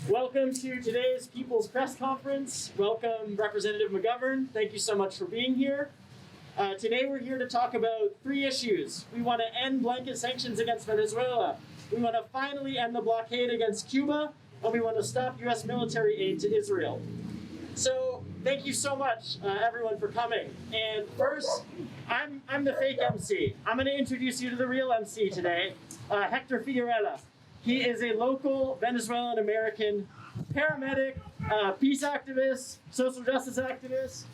Welcome to today's People's Press Conference. Welcome, Representative McGovern. Thank you so much for being here. Today we're here to talk about three issues. We want to end blanket sanctions against Venezuela. We want to finally end the blockade against Cuba. And we want to stop U.S. military aid to Israel. So thank you so much, everyone, for coming. And first, I'm the fake MC. I'm going to introduce you to the real MC today, Hector Figuerella. He is a local Venezuelan American paramedic, peace activist, social justice activist.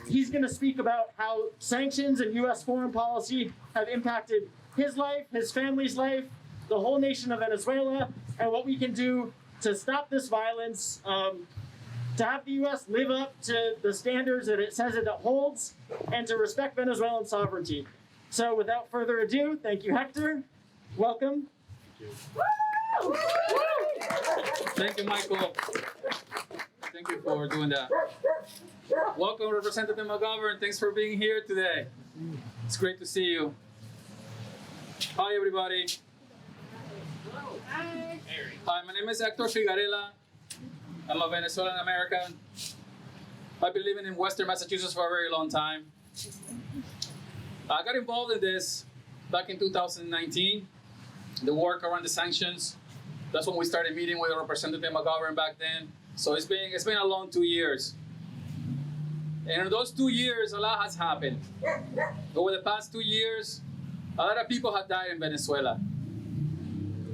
He's going to speak about how sanctions and U.S. foreign policy have impacted his life, his family's life, the whole nation of Venezuela, and what we can do to stop this violence, to have the U.S. live up to the standards that it says it holds, and to respect Venezuelan sovereignty. So without further ado, thank you, Hector. Welcome. Thank you, Michael. Thank you for doing that. Welcome, Representative McGovern. Thanks for being here today. It's great to see you. Hi, everybody. Hi, my name is Hector Figuerella. I'm a Venezuelan American. I've been living in Western Massachusetts for a very long time. I got involved in this back in 2019. The work around the sanctions. That's when we started meeting with Representative McGovern back then. So it's been a long 2 years. And in those 2 years, a lot has happened. Over the past 2 years, a lot of people have died in Venezuela.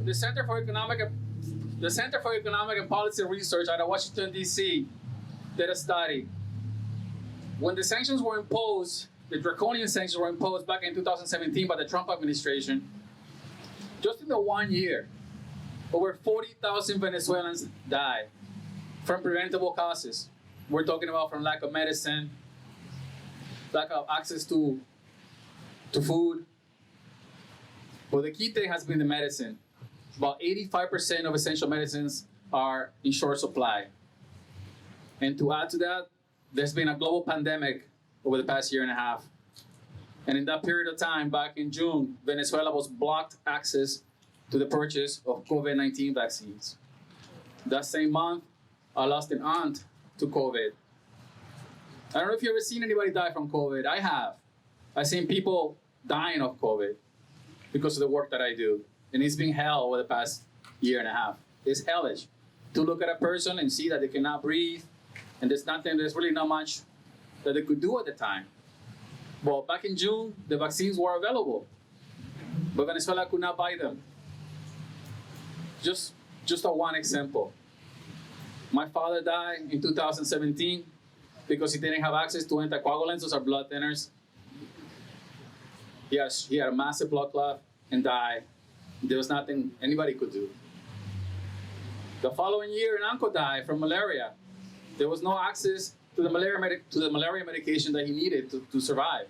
The Center for Economic and Policy Research out of Washington, D.C. did a study. When the sanctions were imposed, the draconian sanctions were imposed back in 2017 by the Trump administration, just in the 1 year, over 40,000 Venezuelans died from preventable causes. We're talking about from lack of medicine, lack of access to food. But the key thing has been the medicine. About 85% of essential medicines are in short supply. And to add to that, there's been a global pandemic over the past year and a half. And in that period of time, back in June, Venezuela was blocked access to the purchase of COVID-19 vaccines. That same month, I lost an aunt to COVID. I don't know if you've ever seen anybody die from COVID. I have. I've seen people dying of COVID because of the work that I do. And it's been hell over the past year and a half. It's hellish to look at a person and see that they cannot breathe, and there's really not much that they could do at the time. Well, back in June, the vaccines were available, but Venezuela could not buy them. Just one example. My father died in 2017 because he didn't have access to anticoagulants or blood thinners. He had a massive blood clot and died. There was nothing anybody could do. The following year, an uncle died from malaria. There was no access to the malaria medication that he needed to survive,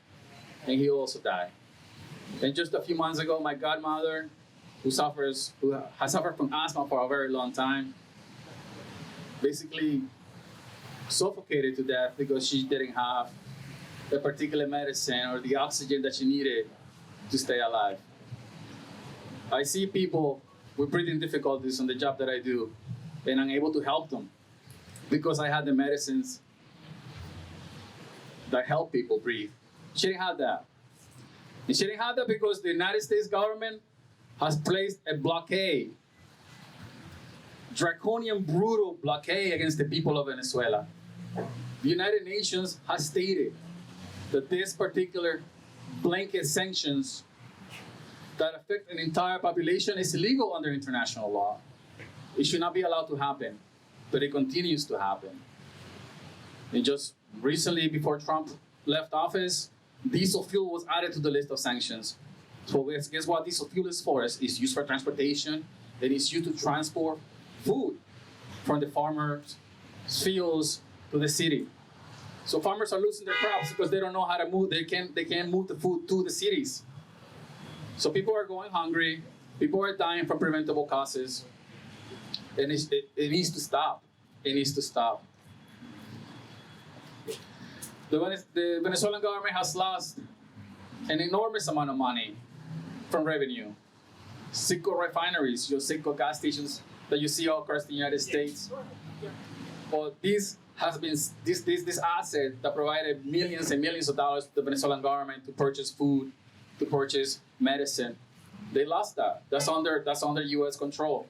and he also died. And just a few months ago, my godmother, who has suffered from asthma for a very long time, basically suffocated to death because she didn't have the particular medicine or the oxygen that she needed to stay alive. I see people with breathing difficulties on the job that I do, and I'm able to help them because I had the medicines that help people breathe. She didn't have that. And she didn't have that because the United States government has placed a blockade, draconian, brutal blockade against the people of Venezuela. The United Nations has stated that this particular blanket sanctions that affect an entire population is illegal under international law. It should not be allowed to happen, but it continues to happen. And just recently, before Trump left office, diesel fuel was added to the list of sanctions. So guess what diesel fuel is for? It's used for transportation, and it's used to transport food from the farmers' fields to the city. So farmers are losing their crops because they don't know how to move. They can't move the food to the cities. So people are going hungry. People are dying from preventable causes. And it needs to stop. It needs to stop. The Venezuelan government has lost an enormous amount of money from revenue. Citgo refineries, your Citgo gas stations that you see all across the United States. Well, this has been this asset that provided millions and millions of dollars to the Venezuelan government to purchase food, to purchase medicine. They lost that. That's under U.S. control.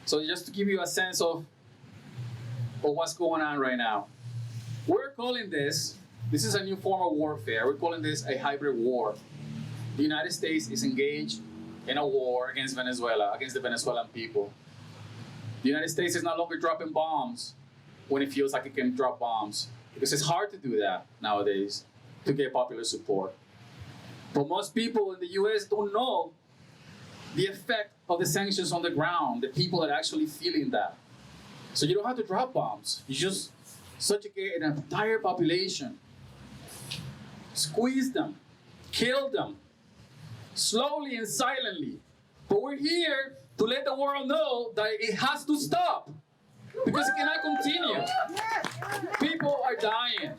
So just to give you a sense of what's going on right now, we're calling this is a new form of warfare. We're calling this a hybrid war. The United States is engaged in a war against Venezuela, against the Venezuelan people. The United States is no longer dropping bombs when it feels like it can drop bombs, because it's hard to do that nowadays to get popular support. But most people in the US don't know the effect of the sanctions on the ground, the people are actually feeling that. So you don't have to drop bombs. You just subjugate an entire population, squeeze them, kill them, slowly and silently. But we're here to let the world know that it has to stop, because it cannot continue. People are dying.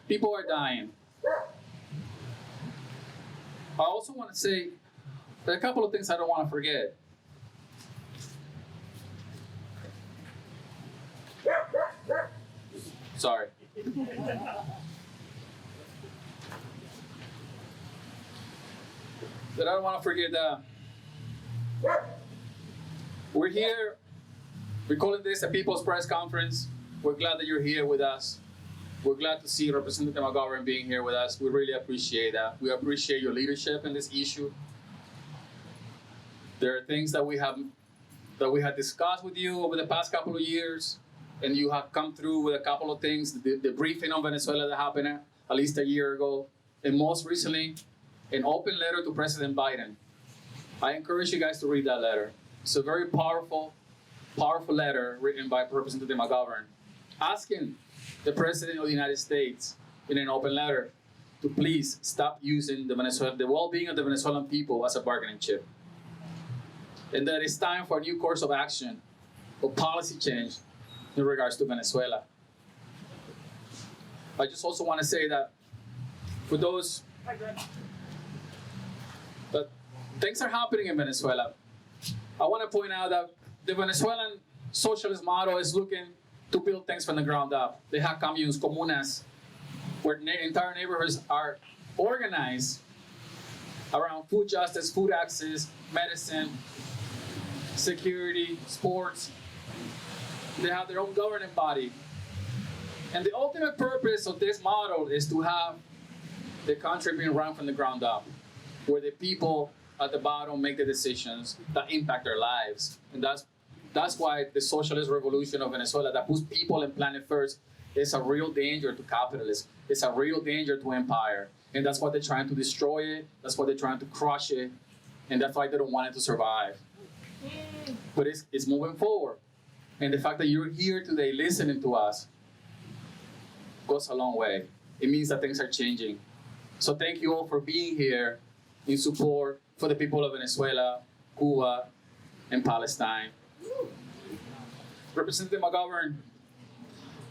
People are dying. I also want to say there are a couple of things I don't want to forget. Sorry. That I don't want to forget that we're here. We're calling this a People's Press Conference. We're glad that you're here with us. We're glad to see Representative McGovern being here with us. We really appreciate that. We appreciate your leadership in this issue. There are things that we had discussed with you over the past couple of years, and you have come through with a couple of things. The briefing on Venezuela that happened at least a year ago, and most recently, an open letter to President Biden. I encourage you guys to read that letter. It's a very powerful letter written by Representative McGovern, asking the President of the United States in an open letter to please stop using the well-being of the Venezuelan people as a bargaining chip. And that it's time for a new course of action, or policy change in regards to Venezuela. I just also want to say that for those that things are happening in Venezuela, I want to point out that the Venezuelan socialist model is looking to build things from the ground up. They have communes, comunas, where entire neighborhoods are organized around food justice, food access, medicine, security, sports. They have their own governing body. And the ultimate purpose of this model is to have the country being run from the ground up, where the people at the bottom make the decisions that impact their lives. And that's why the socialist revolution of Venezuela that puts people and planet first is a real danger to capitalism. It's a real danger to empire. And that's why they're trying to destroy it. That's why they're trying to crush it. And that's why they don't want it to survive. But it's moving forward. And the fact that you're here today listening to us goes a long way. It means that things are changing. So thank you all for being here in support for the people of Venezuela, Cuba, and Palestine. Representative McGovern,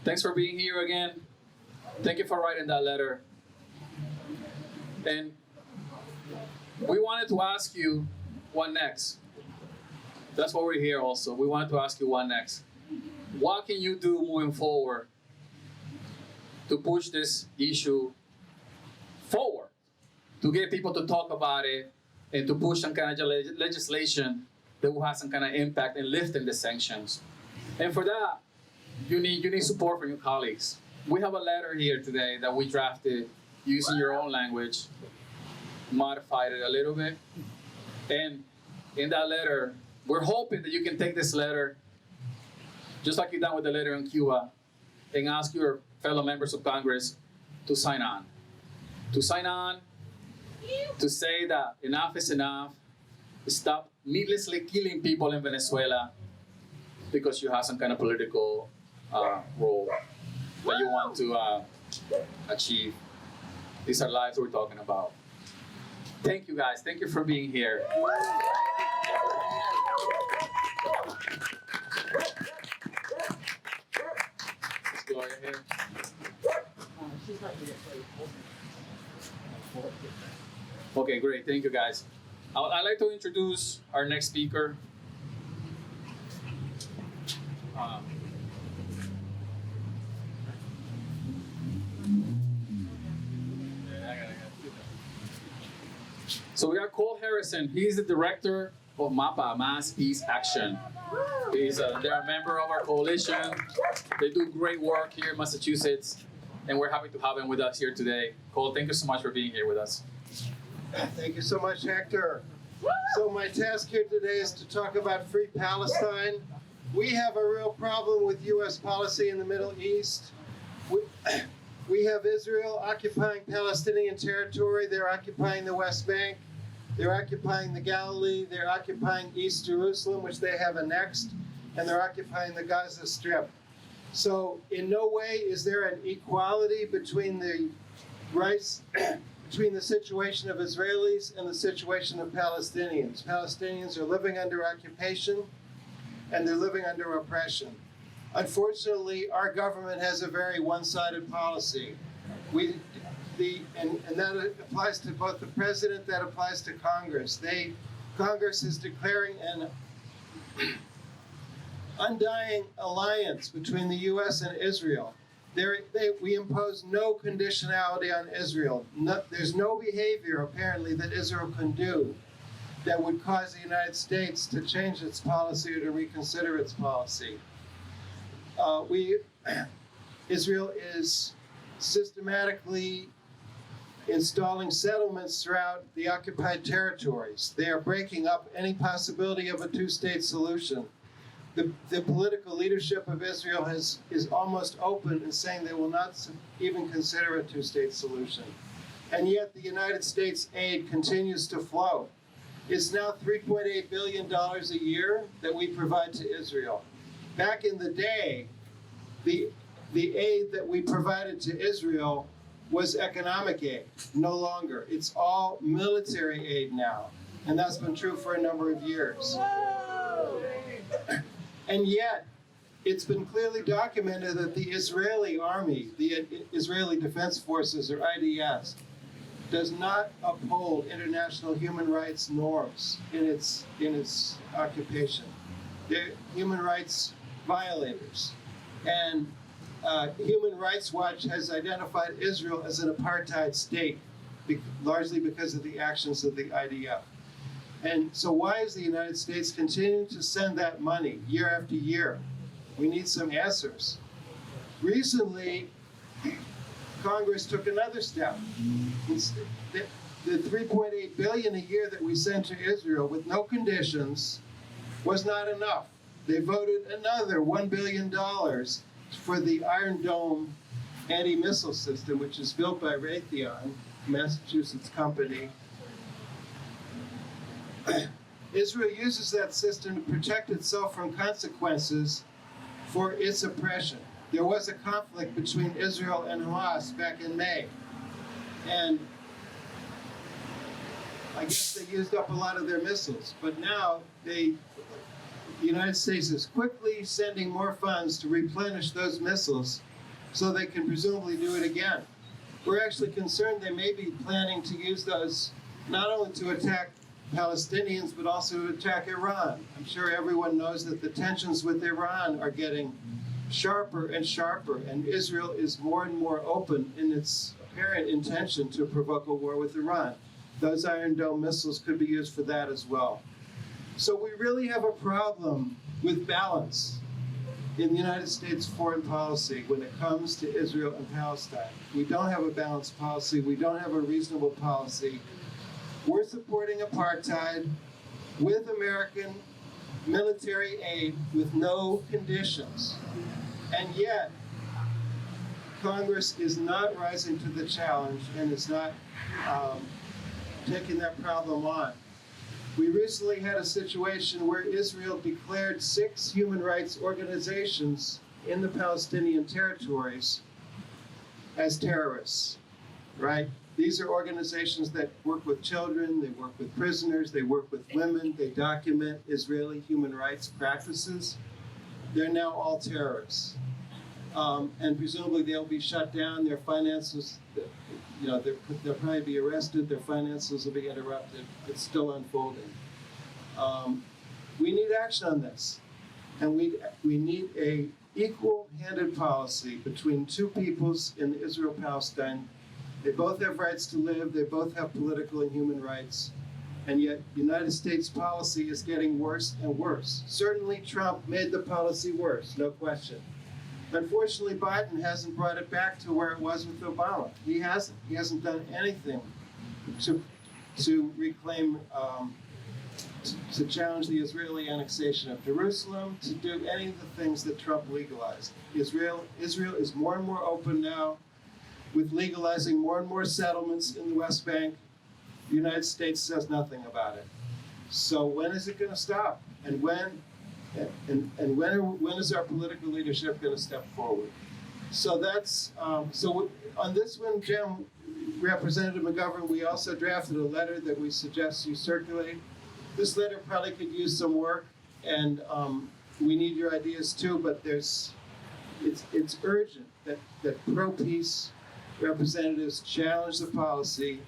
thanks for being here again. Thank you for writing that letter. And we wanted to ask you what next. That's why we're here also. We wanted to ask you what next. What can you do moving forward to push this issue forward, to get people to talk about it, and to push some kind of legislation that will have some kind of impact in lifting the sanctions? And for that, you need support from your colleagues. We have a letter here today that we drafted using your own language, modified it a little bit. And in that letter, we're hoping that you can take this letter, just like you've done with the letter in Cuba, and ask your fellow members of Congress to sign on. To sign on, to say that enough is enough, stop needlessly killing people in Venezuela because you have some kind of political role that you want to achieve. These are lives we're talking about. Thank you guys. Thank you for being here. Is Gloria here? She's not here. Okay, great. Thank you guys. I'd like to introduce our next speaker. So we got Cole Harrison. He's the director of MAPA, Mass Peace Action. They're a member of our coalition. They do great work here in Massachusetts, and we're happy to have him with us here today. Cole, thank you so much for being here with us. Thank you so much, Hector. So my task here today is to talk about Free Palestine. We have a real problem with U.S. policy in the Middle East. We have Israel occupying Palestinian territory. They're occupying the West Bank. They're occupying the Galilee. They're occupying East Jerusalem, which they have annexed. And they're occupying the Gaza Strip. So in no way is there an equality between the rights, between the situation of Israelis and the situation of Palestinians. Palestinians are living under occupation and they're living under oppression. Unfortunately, our government has a very one-sided policy. And that applies to both the president, that applies to Congress. Congress is declaring an undying alliance between the U.S. and Israel. We impose no conditionality on Israel. There's no behavior, apparently, that Israel can do that would cause the United States to change its policy or to reconsider its policy. Israel is systematically installing settlements throughout the occupied territories. They are breaking up any possibility of a two-state solution. The political leadership of Israel is almost open in saying they will not even consider a two-state solution. And yet the United States aid continues to flow. It's now $3.8 billion a year that we provide to Israel. Back in the day, the aid that we provided to Israel was economic aid, no longer. It's all military aid now, and that's been true for a number of years. And yet, it's been clearly documented that the Israeli army, the Israeli Defense Forces, or IDF, does not uphold international human rights norms in its occupation. They're human rights violators. And Human Rights Watch has identified Israel as an apartheid state, largely because of the actions of the IDF. And so why is the United States continuing to send that money year after year? We need some answers. Recently, Congress took another step. The $3.8 billion a year that we sent to Israel with no conditions was not enough. They voted another $1 billion for the Iron Dome anti-missile system, which is built by Raytheon, a Massachusetts company. Israel uses that system to protect itself from consequences for its oppression. There was a conflict between Israel and Hamas back in May. And I guess they used up a lot of their missiles. But now the United States is quickly sending more funds to replenish those missiles so they can presumably do it again. We're actually concerned they may be planning to use those not only to attack Palestinians, but also to attack Iran. I'm sure everyone knows that the tensions with Iran are getting sharper and sharper, and Israel is more and more open in its apparent intention to provoke a war with Iran. Those Iron Dome missiles could be used for that as well. So we really have a problem with balance in the United States foreign policy when it comes to Israel and Palestine. We don't have a balanced policy. We don't have a reasonable policy. We're supporting apartheid with American military aid with no conditions. And yet, Congress is not rising to the challenge and is not taking that problem on. We recently had a situation where Israel declared 6 human rights organizations in the Palestinian territories as terrorists, right? These are organizations that work with children, they work with prisoners, they work with women, they document Israeli human rights practices. They're now all terrorists. And presumably they'll be shut down, their finances, they'll probably be arrested, their finances will be interrupted. It's still unfolding. We need action on this. And we need a equal-handed policy between two peoples in Israel-Palestine. They both have rights to live, they both have political and human rights, and yet United States policy is getting worse and worse. Certainly Trump made the policy worse, no question. Unfortunately, Biden hasn't brought it back to where it was with Obama. He hasn't. He hasn't done anything to reclaim, to challenge the Israeli annexation of Jerusalem, to do any of the things that Trump legalized. Israel is more and more open now with legalizing more and more settlements in the West Bank. The United States says nothing about it. So when is it going to stop? And when is our political leadership going to step forward? So that's so on this one, Jim, Representative McGovern, we also drafted a letter that we suggest you circulate. This letter probably could use some work, and we need your ideas too. But it's urgent that pro-peace representatives challenge the policy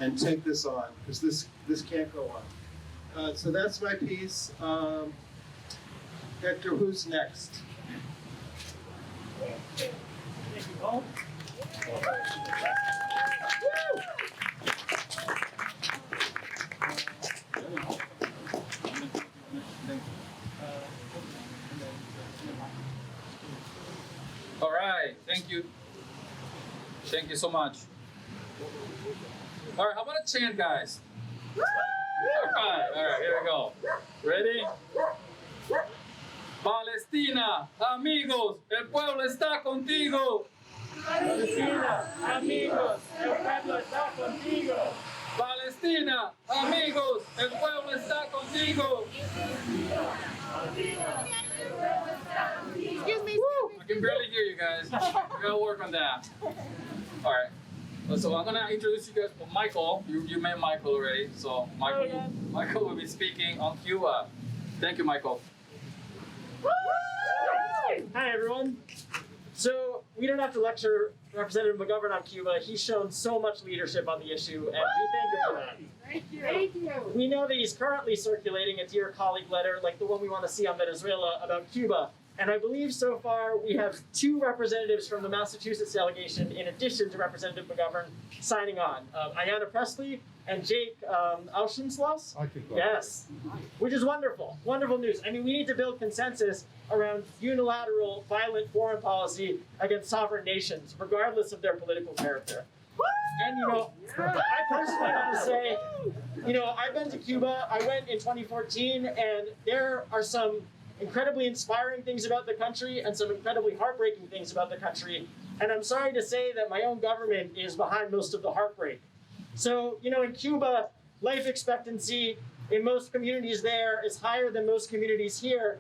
and take this on, because this can't go on. So that's my piece. Hector, who's next? Thank you, Paul. All right, thank you. Thank you so much. All right, how about a chant, guys? All right, here we go. Ready? Palestina, amigos, el pueblo está contigo. Palestina, amigos, el pueblo está contigo. Palestina, amigos, el pueblo está contigo. Excuse me. I can barely hear you guys. We gotta work on that. All right. So I'm gonna introduce you guys to Michael. You met Michael already. So Michael will be speaking on Cuba. Thank you, Michael. Hi, everyone. So we don't have to lecture Representative McGovern on Cuba. He's shown so much leadership on the issue, and we thank him for that. Thank you. Thank you. We know that he's currently circulating a dear colleague letter like the one we want to see on Venezuela about Cuba. And I believe so far we have 2 representatives from the Massachusetts delegation, in addition to Representative McGovern, signing on. Ayanna Presley and Jake Auchincloss. Yes, which is wonderful. Wonderful news. I mean, we need to build consensus around unilateral, violent foreign policy against sovereign nations, regardless of their political character. And, I personally want to say, I've been to Cuba. I went in 2014, and there are some incredibly inspiring things about the country and some incredibly heartbreaking things about the country. And I'm sorry to say that my own government is behind most of the heartbreak. So, in Cuba, life expectancy in most communities there is higher than most communities here.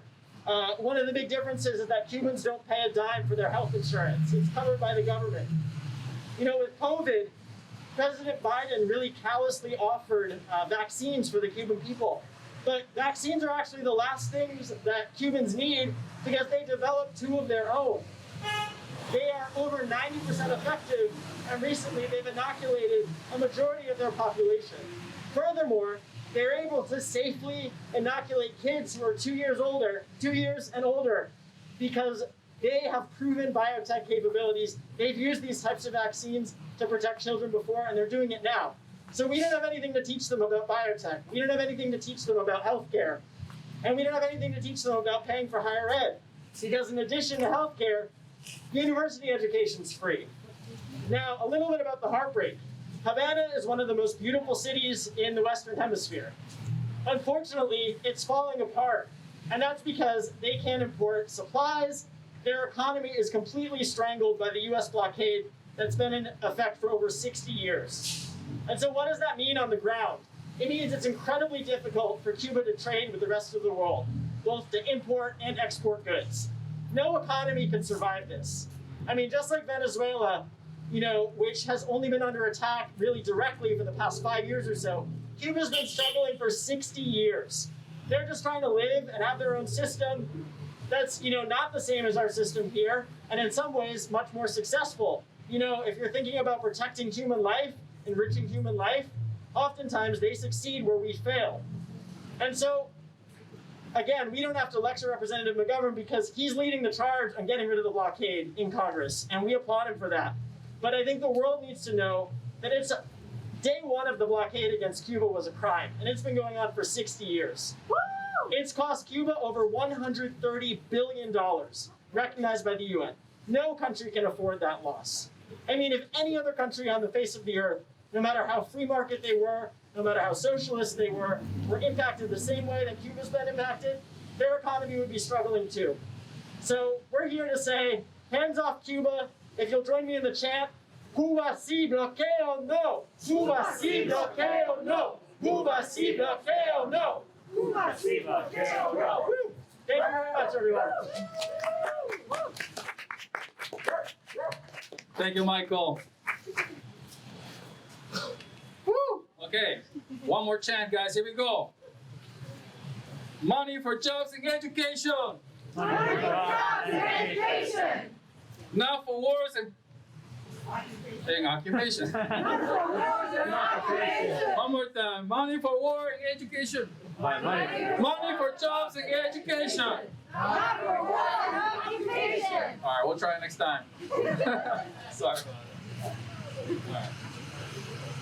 One of the big differences is that Cubans don't pay a dime for their health insurance. It's covered by the government. With COVID, President Biden really callously offered vaccines for the Cuban people. But vaccines are actually the last things that Cubans need because they developed 2 of their own. They are over 90% effective, and recently they've inoculated a majority of their population. Furthermore, they're able to safely inoculate kids who are 2 years and older, because they have proven biotech capabilities. They've used these types of vaccines to protect children before, and they're doing it now. So we didn't have anything to teach them about biotech. We didn't have anything to teach them about healthcare. And we didn't have anything to teach them about paying for higher ed. Because in addition to healthcare, university education's free. Now, a little bit about the heartbreak. Havana is one of the most beautiful cities in the Western Hemisphere. Unfortunately, it's falling apart. And that's because they can't import supplies. Their economy is completely strangled by the US blockade that's been in effect for over 60 years. And so what does that mean on the ground? It means it's incredibly difficult for Cuba to trade with the rest of the world, both to import and export goods. No economy can survive this. I mean, just like Venezuela, which has only been under attack really directly for the past 5 years or so, Cuba's been struggling for 60 years. They're just trying to live and have their own system that's, not the same as our system here, and in some ways much more successful. If you're thinking about protecting human life, enriching human life, oftentimes they succeed where we fail. And so Again, we don't have to lecture Representative McGovern because he's leading the charge on getting rid of the blockade in Congress, and we applaud him for that. But I think the world needs to know that day one of the blockade against Cuba was a crime, and it's been going on for 60 years. Woo! It's cost Cuba over $130 billion, recognized by the UN. No country can afford that loss. I mean, if any other country on the face of the earth, no matter how free market they were, no matter how socialist they were impacted the same way that Cuba's been impacted, their economy would be struggling too. So we're here to say, hands off Cuba. If you'll join me in the chant, Cuba sí, bloqueo no! Cuba sí, bloqueo no! Cuba sí, bloqueo no! Cuba sí, bloqueo no! Thank you very much, everyone. Thank you, Michael. Woo! Okay, one more chant, guys. Here we go. Money for jobs and education. Money for jobs and education. Not for wars and occupation. One more time. Money for war and education. Money for jobs and education. Not for war and occupation. All right, we'll try it next time. Sorry. All right.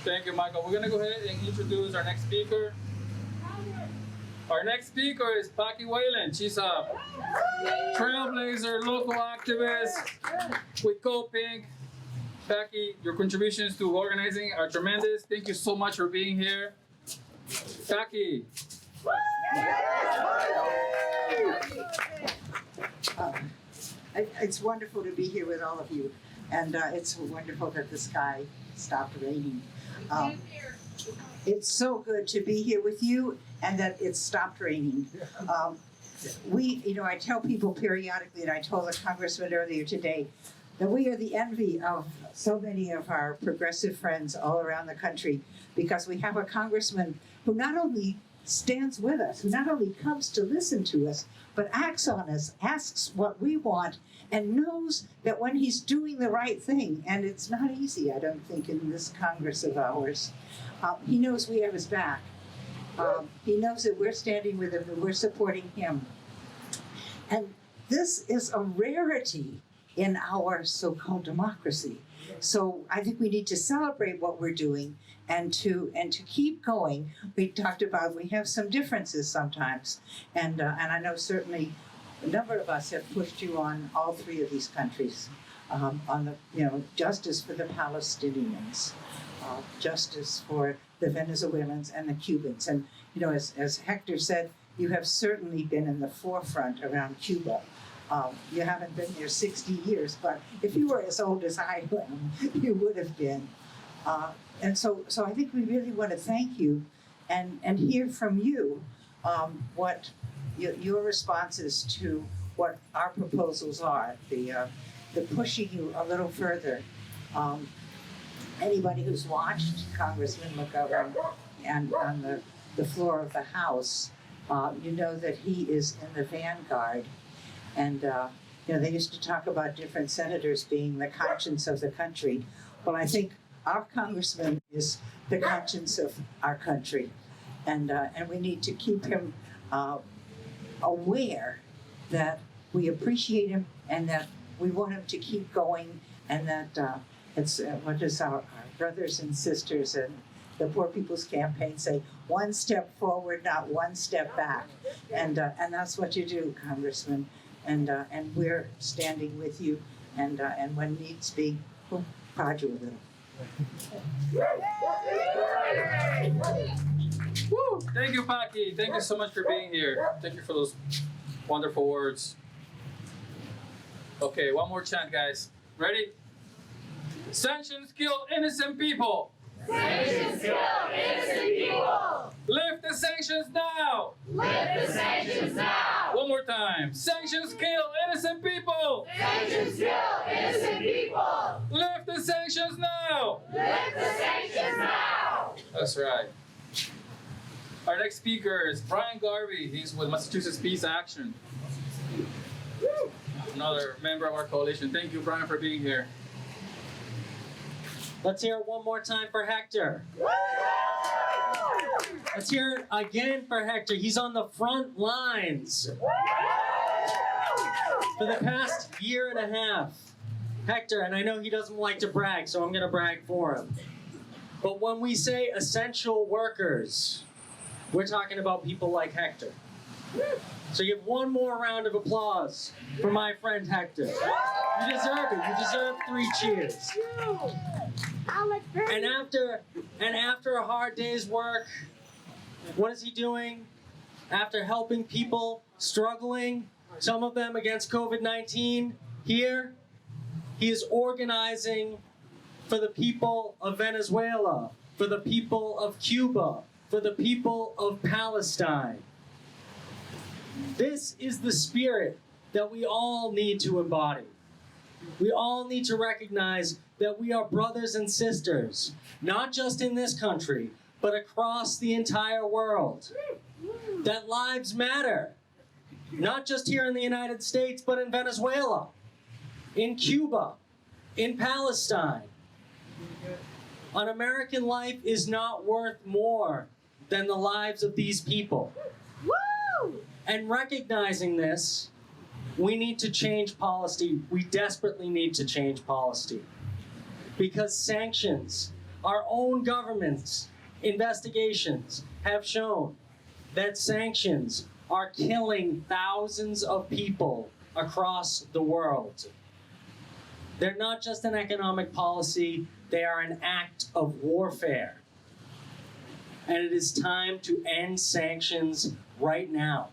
Thank you, Michael. We're going to go ahead and introduce our next speaker. Our next speaker is Paki Wieland. She's a trailblazer, local activist with Pink. Paki, your contributions to organizing are tremendous. Thank you so much for being here. Paki. It's wonderful to be here with all of you, and it's wonderful that the sky stopped raining. It's so good to be here with you, and that it stopped raining. I tell people periodically, and I told the congressman earlier today, that we are the envy of so many of our progressive friends all around the country, because we have a congressman who not only stands with us, who not only comes to listen to us, but acts on us, asks what we want, and knows that when he's doing the right thing, and it's not easy, I don't think, in this Congress of ours, he knows we have his back. He knows that we're standing with him and we're supporting him. And this is a rarity in our so-called democracy. So I think we need to celebrate what we're doing and to keep going. We talked about we have some differences sometimes, and I know certainly a number of us have pushed you on all three of these countries, on the justice for the Palestinians, justice for the Venezuelans and the Cubans, and as Hector said, you have certainly been in the forefront around Cuba. You haven't been there 60 years, but if you were as old as I am, you would have been. And so I think we really want to thank you and hear from you what your responses to what our proposals are, the pushing you a little further. Anybody who's watched Congressman McGovern and on the floor of the House, you know that he is in the vanguard. And they used to talk about different senators being the conscience of the country. Well, I think our congressman is the conscience of our country, and we need to keep him aware that we appreciate him and that we want him to keep going, and that it's what does our brothers and sisters and the Poor People's Campaign say? One step forward, not one step back, and that's what you do, Congressman. And we're standing with you, and when needs be, we'll prod you a little. Woo! Thank you, Paki. Thank you so much for being here. Thank you for those wonderful words. Okay, one more chant, guys. Ready? Sanctions kill innocent people. Sanctions kill innocent people. Lift the sanctions now. Lift the sanctions now. One more time. Sanctions kill innocent people. Sanctions kill innocent people. Lift the sanctions now. Lift the sanctions now. That's right. Our next speaker is Brian Garvey. He's with Massachusetts Peace Action. Another member of our coalition. Thank you, Brian, for being here. Let's hear it one more time for Hector. Let's hear it again for Hector. He's on the front lines. For the past year and a half, Hector, and I know he doesn't like to brag, so I'm going to brag for him. But when we say essential workers, we're talking about people like Hector. So give one more round of applause for my friend Hector. You deserve it. You deserve 3 cheers. And after a hard day's work, what is he doing? After helping people struggling, some of them against COVID-19 here, he is organizing for the people of Venezuela, for the people of Cuba, for the people of Palestine. This is the spirit that we all need to embody. We all need to recognize that we are brothers and sisters, not just in this country, but across the entire world. That lives matter, not just here in the United States, but in Venezuela, in Cuba, in Palestine. An American life is not worth more than the lives of these people. And recognizing this, we need to change policy. We desperately need to change policy. Because sanctions, our own government's investigations have shown that sanctions are killing thousands of people across the world. They're not just an economic policy, they are an act of warfare. And it is time to end sanctions right now.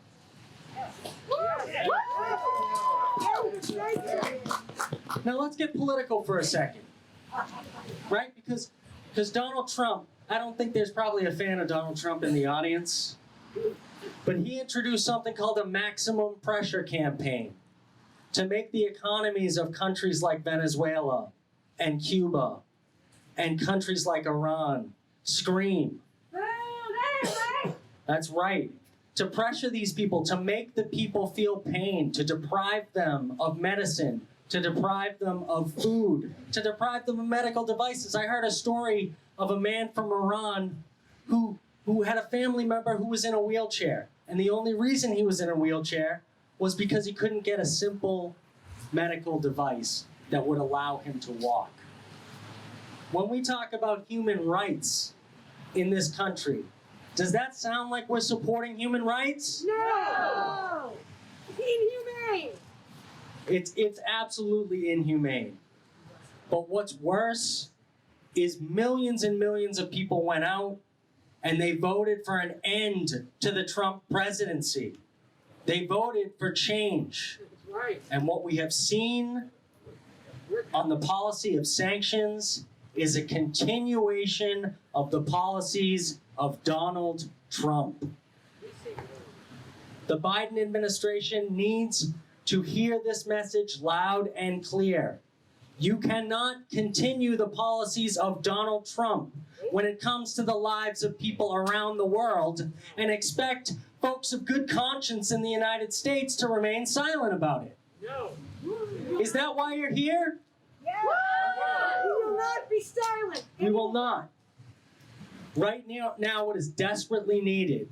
Now let's get political for a second, right? Because Donald Trump, I don't think there's probably a fan of Donald Trump in the audience, but he introduced something called a maximum pressure campaign to make the economies of countries like Venezuela and Cuba and countries like Iran scream. That's right. To pressure these people, to make the people feel pain, to deprive them of medicine, to deprive them of food, to deprive them of medical devices. I heard a story of a man from Iran who had a family member who was in a wheelchair. And the only reason he was in a wheelchair was because he couldn't get a simple medical device that would allow him to walk. When we talk about human rights in this country, does that sound like we're supporting human rights? No! Inhumane! It's absolutely inhumane. But what's worse is millions and millions of people went out and they voted for an end to the Trump presidency. They voted for change. Right. And what we have seen on the policy of sanctions is a continuation of the policies of Donald Trump. The Biden administration needs to hear this message loud and clear. You cannot continue the policies of Donald Trump when it comes to the lives of people around the world and expect folks of good conscience in the United States to remain silent about it. No. Is that why you're here? Yeah. We will not be silent. We will not. Right now, what is desperately needed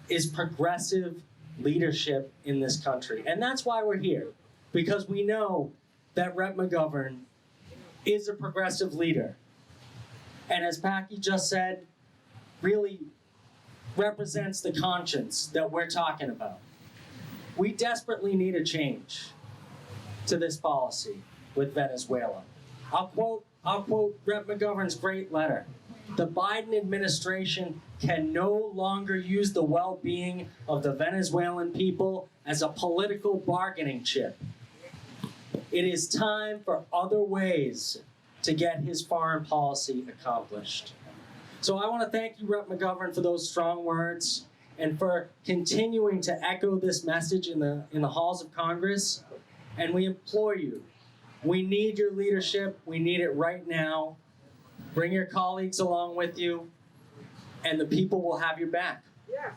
is progressive leadership in this country. And that's why we're here. Because we know that Rep. McGovern is a progressive leader. And as Paki just said, really represents the conscience that we're talking about. We desperately need a change to this policy with Venezuela. I'll quote Rep. McGovern's great letter. The Biden administration can no longer use the well-being of the Venezuelan people as a political bargaining chip. It is time for other ways to get his foreign policy accomplished. So I want to thank you, Rep. McGovern, for those strong words and for continuing to echo this message in the halls of Congress. And we implore you, we need your leadership. We need it right now. Bring your colleagues along with you, and the people will have your back. Yeah.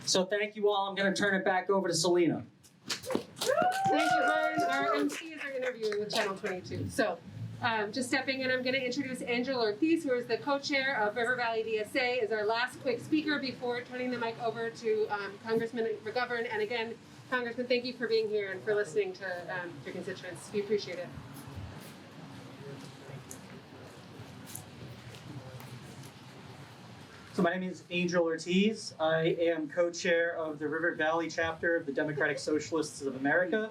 So thank you all. I'm going to turn it back over to Selena. Thank you, Vern. Our MCs are interviewing with Channel 22. So Just stepping in, I'm going to introduce Angel Ortiz, who is the co-chair of River Valley DSA, is our last quick speaker before turning the mic over to Congressman McGovern. And again, Congressman, thank you for being here and for listening to your constituents. We appreciate it. So my name is Angel Ortiz. I am co-chair of the River Valley chapter of the Democratic Socialists of America.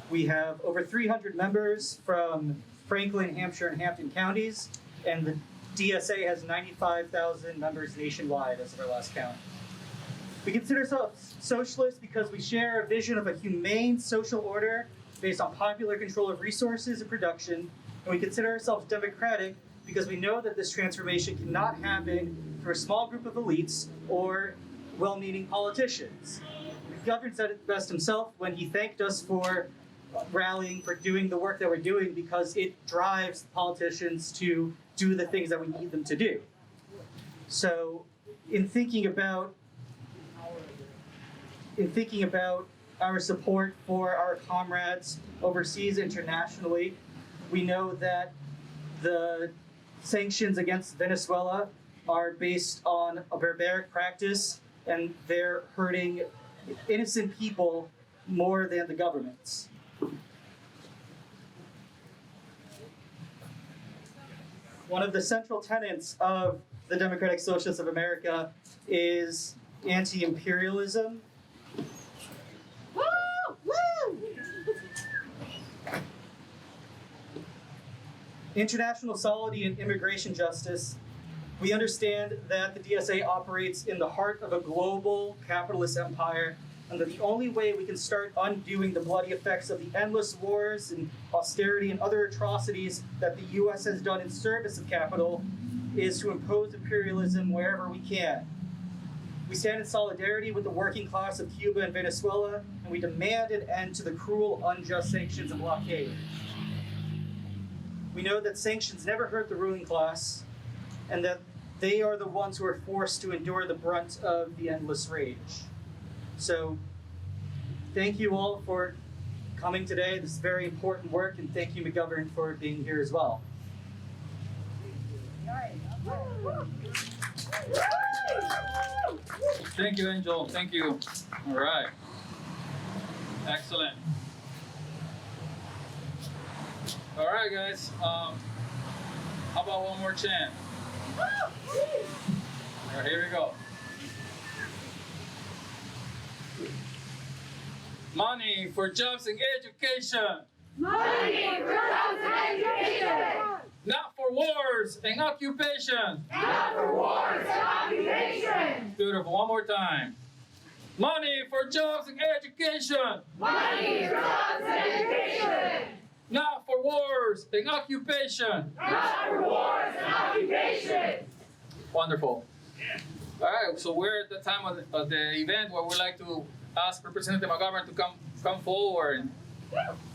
We have over 300 members from Franklin, Hampshire, and Hampton counties, and the DSA has 95,000 members nationwide as of our last count. We consider ourselves socialists because we share a vision of a humane social order based on popular control of resources and production, and we consider ourselves democratic because we know that this transformation cannot happen through a small group of elites or well-meaning politicians. McGovern said it best himself when he thanked us for rallying, for doing the work that we're doing, because it drives politicians to do the things that we need them to do. So in thinking about our support for our comrades overseas internationally, we know that the sanctions against Venezuela are based on a barbaric practice, and they're hurting innocent people more than the governments. One of the central tenets of the Democratic Socialists of America is anti-imperialism. Woo! Woo! International solidarity and immigration justice. We understand that the DSA operates in the heart of a global capitalist empire, and that the only way we can start undoing the bloody effects of the endless wars and austerity and other atrocities that the U.S. has done in service of capital is to impose imperialism wherever we can. We stand in solidarity with the working class of Cuba and Venezuela, and we demand an end to the cruel, unjust sanctions and blockade. We know that sanctions never hurt the ruling class, and that they are the ones who are forced to endure the brunt of the endless rage. So, thank you all for coming today. This is very important work, and thank you, McGovern, for being here as well. Thank you, Angel. Thank you. All right. Excellent. All right, guys. How about one more chant? All right, here we go. Money for jobs and education. Money for jobs and education. Not for wars and occupation. Not for wars and occupation. Beautiful. One more time. Money for jobs and education. Money for jobs and education. Not for wars and occupation. Not for wars and occupation. Wonderful. All right, so we're at the time of the event where we'd like to ask Representative McGovern to come forward and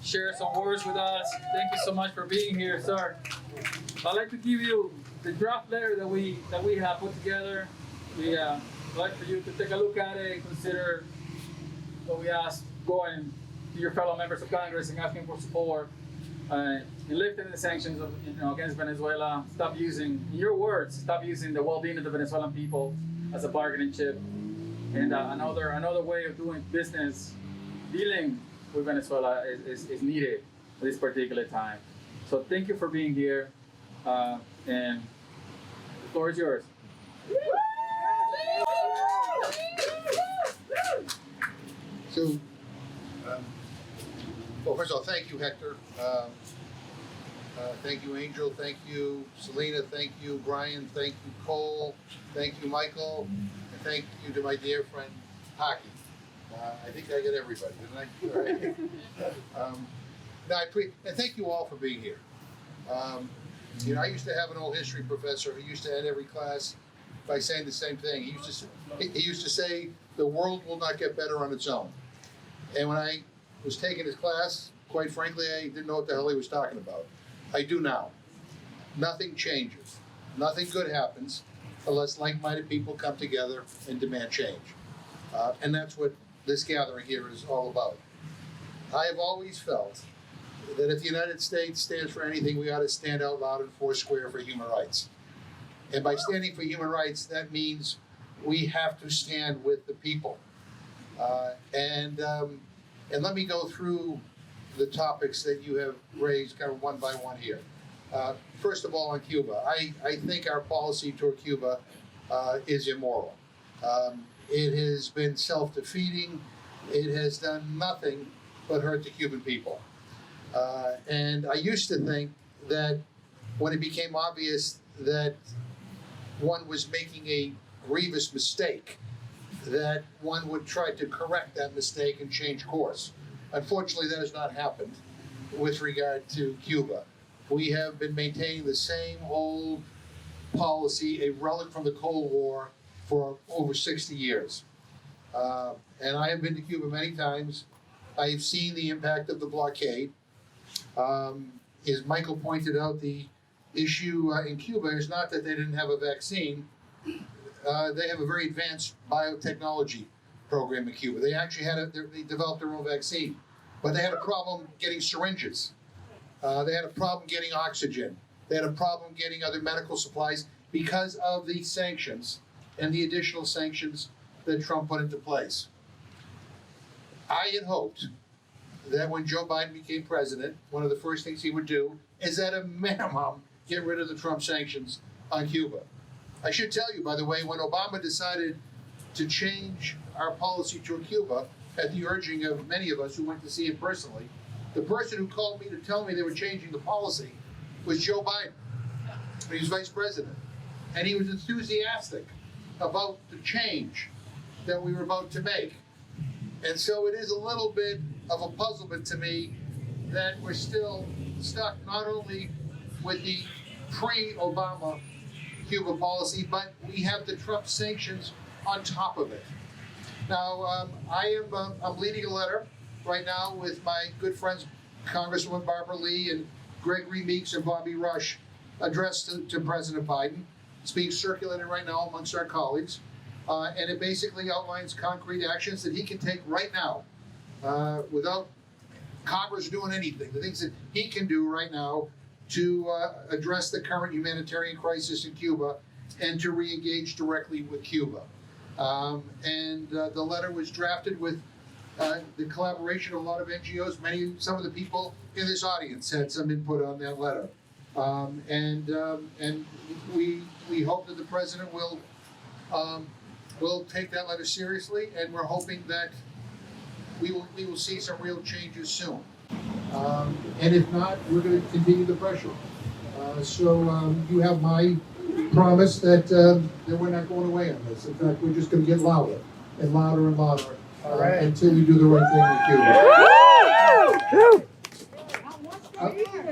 share some words with us. Thank you so much for being here, sir. I'd like to give you the draft letter that we have put together. We like for you to take a look at it and consider what we asked, going to your fellow members of Congress and asking for support in lifting the sanctions against Venezuela. Stop using, in your words, stop using the well-being of the Venezuelan people as a bargaining chip. And another way of doing business, dealing with Venezuela is needed at this particular time. So thank you for being here, and the floor is yours. So, well, first of all, thank you, Hector. Thank you, Angel. Thank you, Selena. Thank you, Brian. Thank you, Cole. Thank you, Michael. And thank you to my dear friend, Paki. I think I got everybody, didn't I? All right. And thank you all for being here. I used to have an old history professor who used to end every class by saying the same thing. He used to say, the world will not get better on its own. And when I was taking his class, quite frankly, I didn't know what the hell he was talking about. I do now. Nothing changes. Nothing good happens unless like-minded people come together and demand change. And that's what this gathering here is all about. I have always felt that if the United States stands for anything, we ought to stand out loud and foursquare for human rights. And by standing for human rights, that means we have to stand with the people. And let me go through the topics that you have raised kind of one by one here. First of all, on Cuba, I think our policy toward Cuba is immoral. It has been self-defeating. It has done nothing but hurt the Cuban people. And I used to think that when it became obvious that one was making a grievous mistake, that one would try to correct that mistake and change course. Unfortunately, that has not happened with regard to Cuba. We have been maintaining the same old policy, a relic from the Cold War, for over 60 years. And I have been to Cuba many times. I have seen the impact of the blockade. As Michael pointed out, the issue in Cuba is not that they didn't have a vaccine. They have a very advanced biotechnology program in Cuba. They actually they developed their own vaccine, but they had a problem getting syringes. They had a problem getting oxygen. They had a problem getting other medical supplies because of the sanctions and the additional sanctions that Trump put into place. I had hoped that when Joe Biden became president, one of the first things he would do is at a minimum get rid of the Trump sanctions on Cuba. I should tell you, by the way, when Obama decided to change our policy toward Cuba at the urging of many of us who went to see him personally, the person who called me to tell me they were changing the policy was Joe Biden. He was vice president. And he was enthusiastic about the change that we were about to make. And so it is a little bit of a puzzlement to me that we're still stuck not only with the pre-Obama Cuba policy, but we have the Trump sanctions on top of it. Now, I'm leading a letter right now with my good friends, Congresswoman Barbara Lee and Gregory Meeks and Bobby Rush, addressed to President Biden. It's being circulated right now amongst our colleagues. And it basically outlines concrete actions that he can take right now without Congress doing anything. The things that he can do right now to address the current humanitarian crisis in Cuba and to re-engage directly with Cuba. The letter was drafted with the collaboration of a lot of NGOs. Some of the people in this audience had some input on that letter. We hope that the president will take that letter seriously, and we're hoping that we will see some real changes soon. And if not, we're going to continue the pressure. So you have my promise that we're not going away on this. In fact, we're just going to get louder and louder and louder until we do the right thing with Cuba.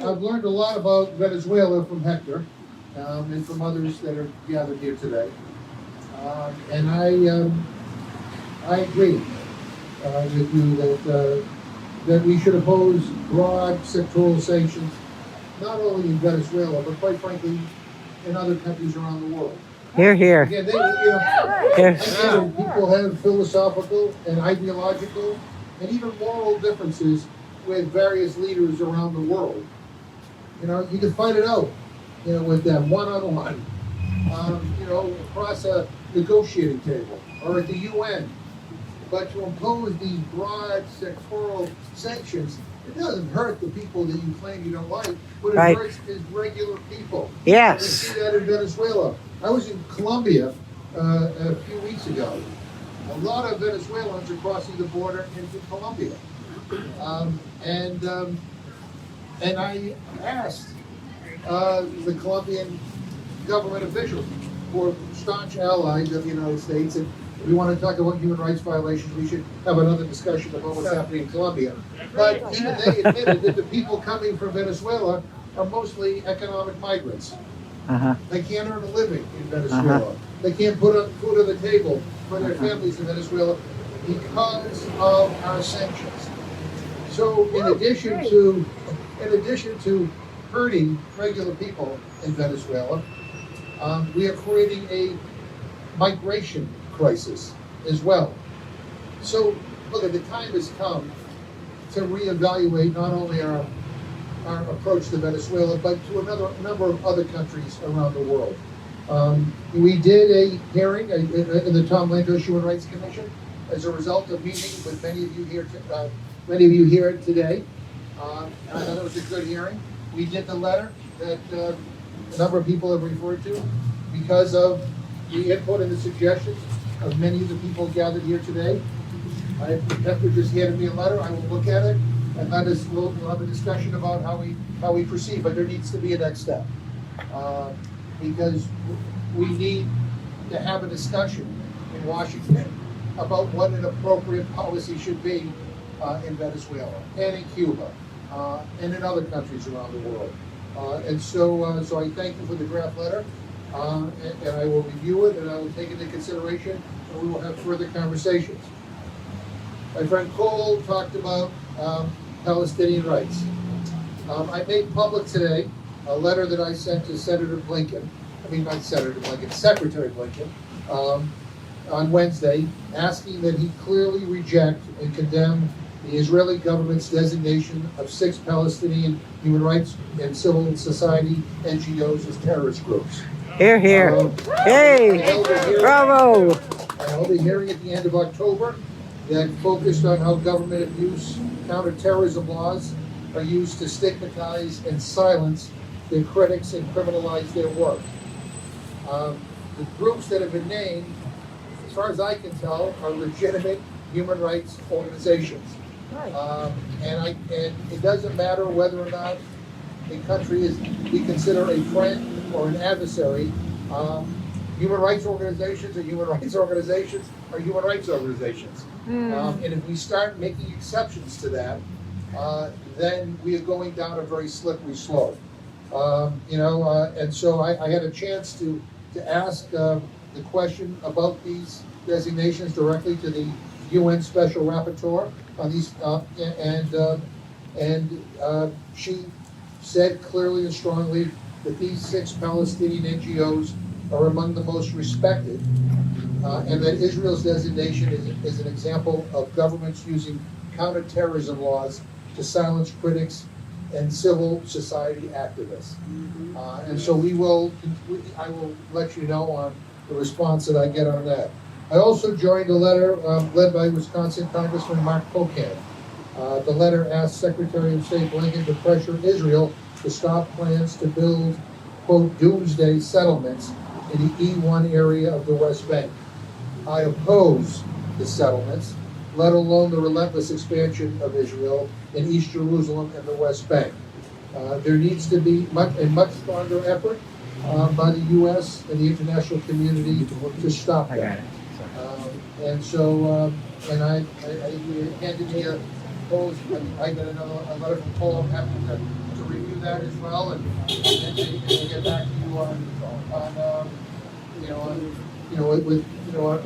I've learned a lot about Venezuela from Hector and from others that are gathered here today. And I agree with you that we should oppose broad sectoral sanctions, not only in Venezuela, but quite frankly, in other countries around the world. Hear, hear. Again, Hear. again, people have philosophical and ideological and even moral differences with various leaders around the world. You can fight it out, with them one-on-one, across a negotiating table or at the UN. But to impose these broad sectoral sanctions, it doesn't hurt the people that you claim you don't like, but it hurts is regular people. Yes. We see that in Venezuela. I was in Colombia a few weeks ago. A lot of Venezuelans are crossing the border into Colombia. And I asked the Colombian government officials, who are staunch allies of the United States, and if we want to talk about human rights violations, we should have another discussion about what's happening in Colombia. But even they admitted that the people coming from Venezuela are mostly economic migrants. They can't earn a living in Venezuela. They can't put food on the table for their families in Venezuela because of our sanctions. So in addition to hurting regular people in Venezuela, we are creating a migration crisis as well. So look, the time has come to reevaluate not only our our approach to Venezuela, but to a number of other countries around the world. We did a hearing in the Tom Landers Human Rights Commission as a result of meeting with many of you here today. I thought it was a good hearing. We did the letter that a number of people have referred to because of the input and the suggestions of many of the people gathered here today. Pepper just handed me a letter. I will look at it, and we'll have a discussion about how we proceed. But there needs to be a next step because we need to have a discussion in Washington about what an appropriate policy should be in Venezuela and in Cuba and in other countries around the world. So I thank you for the draft letter, and I will review it and I will take it into consideration, and we will have further conversations. My friend Cole talked about Palestinian rights. I made public today a letter that I sent to Secretary Blinken, on Wednesday, asking that he clearly reject and condemn the Israeli government's designation of 6 Palestinian human rights and civil society NGOs as terrorist groups. Here, here. Hey, bravo. I held a hearing at the end of October that focused on how government abuse, counterterrorism laws are used to stigmatize and silence their critics and criminalize their work. The groups that have been named, as far as I can tell, are legitimate human rights organizations. And it doesn't matter whether or not a country we consider a friend or an adversary. Human rights organizations are human rights organizations are human rights organizations. And if we start making exceptions to that, then we are going down a very slippery slope. And so I had a chance to ask the question about these designations directly to the UN Special Rapporteur on these, and she said clearly and strongly that these 6 Palestinian NGOs are among the most respected, and that Israel's designation is an example of governments using counterterrorism laws to silence critics and civil society activists. And so I will let you know on the response that I get on that. I also joined a letter led by Wisconsin Congressman Mark Pocan. The letter asked Secretary of State Blinken to pressure Israel to stop plans to build, quote, doomsday settlements in the E1 area of the West Bank. I oppose the settlements, let alone the relentless expansion of Israel in East Jerusalem and the West Bank. There needs to be a much stronger effort by the U.S. and the international community to stop that. And so, and I handed me I got a letter from Cole. I'm happy to review that as well, and get back to you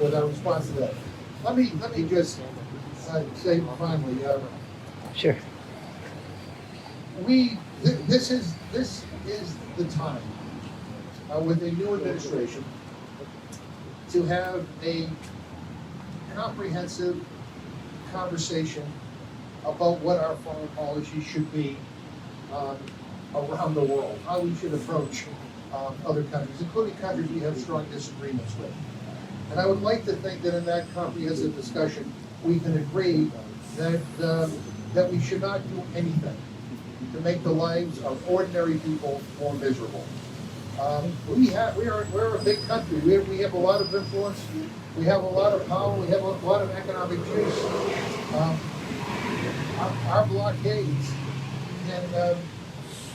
with our response to that. Let me just say finally. Sure. This is the time with a new administration to have a comprehensive conversation about what our foreign policy should be around the world, how we should approach other countries, including countries we have strong disagreements with. And I would like to think that in that comprehensive discussion, we can agree that we should not do anything to make the lives of ordinary people more miserable. We're a big country. We have a lot of influence. We have a lot of power. We have a lot of economic juice. Our blockades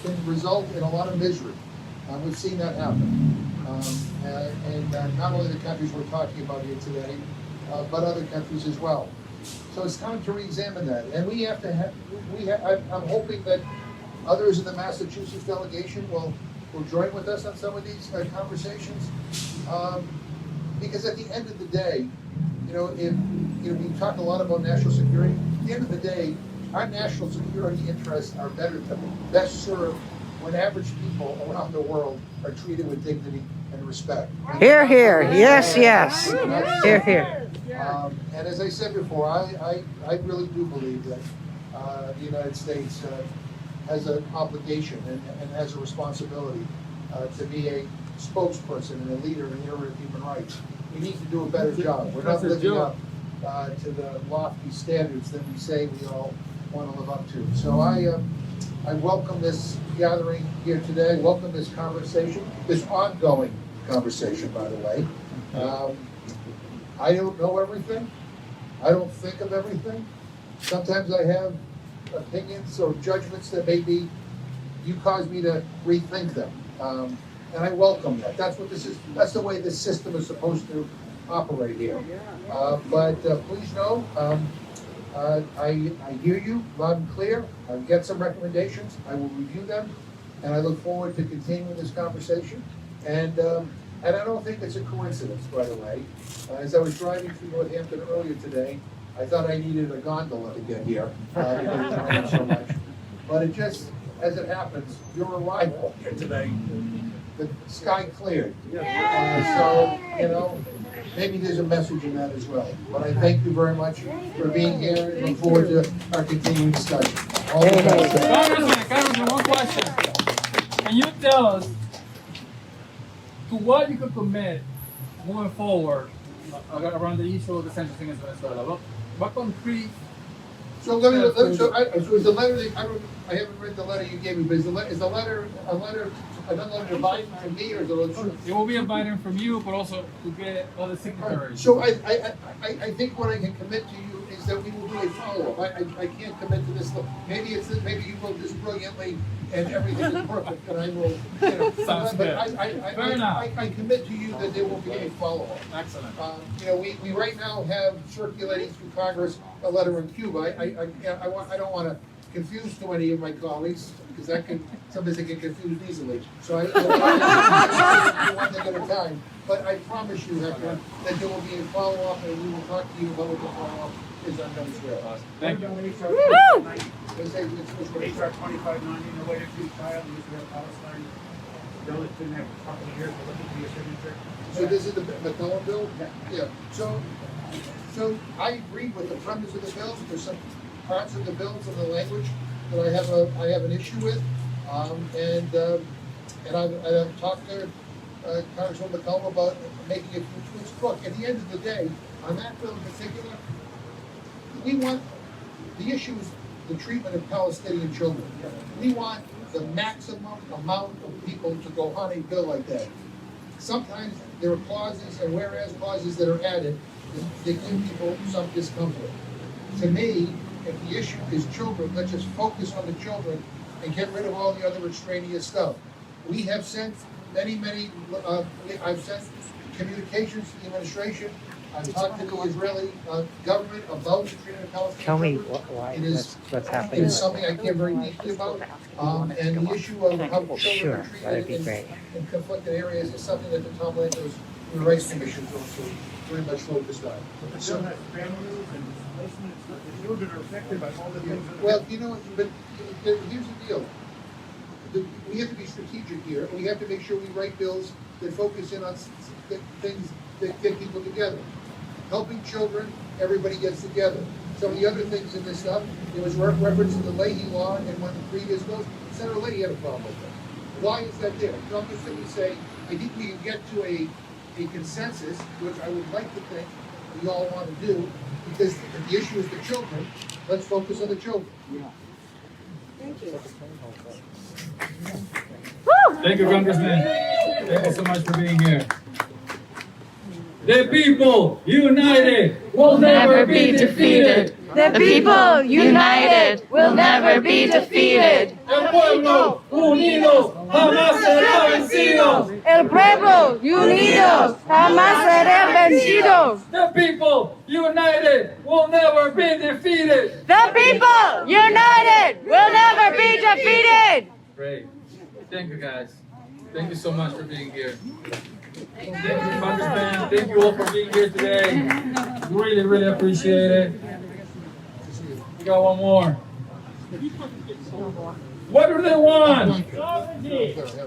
can result in a lot of misery. We've seen that happen. And not only the countries we're talking about here today, but other countries as well. So it's time to re-examine that. And we have to have, I'm hoping that others in the Massachusetts delegation will join with us on some of these conversations. Because at the end of the day, we talk a lot about national security. At the end of the day, our national security interests are best served when average people around the world are treated with dignity and respect. Here, here. Yes, yes. Here, here. And as I said before, I really do believe that the United States has an obligation and has a responsibility to be a spokesperson and a leader in the area of human rights. We need to do a better job. We're not living up to the lofty standards that we say we all want to live up to. So I welcome this gathering here today, welcome this conversation, this ongoing conversation, by the way. I don't know everything. I don't think of everything. Sometimes I have opinions or judgments that maybe you cause me to rethink them. And I welcome that. That's what this is. That's the way this system is supposed to operate here. But please know, I hear you loud and clear. I've got some recommendations. I will review them, and I look forward to continuing this conversation. And I don't think it's a coincidence, by the way. As I was driving through Northampton earlier today, I thought I needed a gondola to get here because it rained so much. But it just, as it happens, your arrival here today, the sky cleared. So, you know, maybe there's a message in that as well. But I thank you very much for being here and look forward to our continuing discussion. All the best. Congressman, one question. Can you tell us to what you could commit moving forward around the issue of the census in Venezuela? What concrete? So let me, so is the letter that, I haven't read the letter you gave me, but is the letter another letter to Biden from me, or is it? It will be a Biden from you, but also to get other signatories. So I think what I can commit to you is that we will do a follow-up. I can't commit to this. Maybe you wrote this brilliantly and everything is perfect, and I will, you know. Sounds but good. I commit to you that there will be a follow-up. Excellent. You know, we right now have circulating through Congress a letter in Cuba. I don't want to confuse too many of my colleagues, because sometimes they get confused easily. So I one thing at a time. But I promise you, Hector, that there will be a follow-up, and we will talk to you about what the follow-up is on Venezuela. Thank you. HR 2590, no way to choose child in Israel, Palestine. Bill has been there for a couple of years, we're looking for your signature. So this is the McCollum bill? Yeah. So I agree with the premise of the bill. There's some parts of the bills and the language that I have an issue with. And I've talked to Congressman McCollum about making a few tweaks. Look, at the end of the day, on that bill in particular, the issue is the treatment of Palestinian children. We want the maximum amount of people to go on a bill like that. Sometimes there are clauses and whereas clauses that are added that give people some discomfort. To me, if the issue is children, let's just focus on the children and get rid of all the other extraneous stuff. We have sent I've sent communications to the administration. I've talked to the Israeli government about the treatment of Palestinian Tell me children. why, It what's happening. is something I care very deeply about. And the issue of how children Sure, are that'd be treated great. in conflicted areas is something that the Tom Lantos Human Rights Commission is also very much focused on. But the bill has families and displacement, the children are affected by all the things. Well, you know, but here's the deal. We have to be strategic here. We have to make sure we write bills that focus in on things that get people together. Helping children, everybody gets together. Some of the other things in this stuff, there was reference to the Leahy law and one of the previous bills. Senator Leahy had a problem with that. Why is that there? So I'm just simply say, I think we can get to a consensus, which I would like to think we all want to do, because if the issue is the children, let's focus on the children. Thank you. Thank you, Congressman. Thank you so much for being here. The people united will never be defeated. The people united will never be defeated. El pueblo unido jamás será vencido. El pueblo unido jamás será vencido. The people united will never be defeated. The people united will never be defeated. Great. Thank you, guys. Thank you so much for being here. Thank you, Congressman. Thank you all for being here today. Really, really appreciate it. We got one more. What do they want?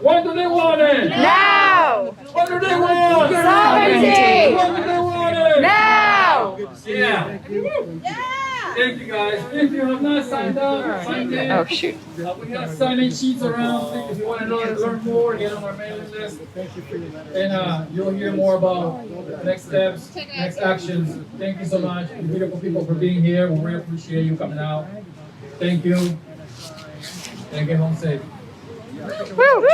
When do they want it? Now! What do they want? Sovereignty! When do they want it? Now! Yeah. Thank you guys. If you have not signed up, sign in. Oh, shoot. We have sign-in sheets around. If you want to learn more, get on our mailing list. And you'll hear more about next steps, next actions. Thank you so much, you beautiful people, for being here. We really appreciate you coming out. Thank you. And get home safe. Woo!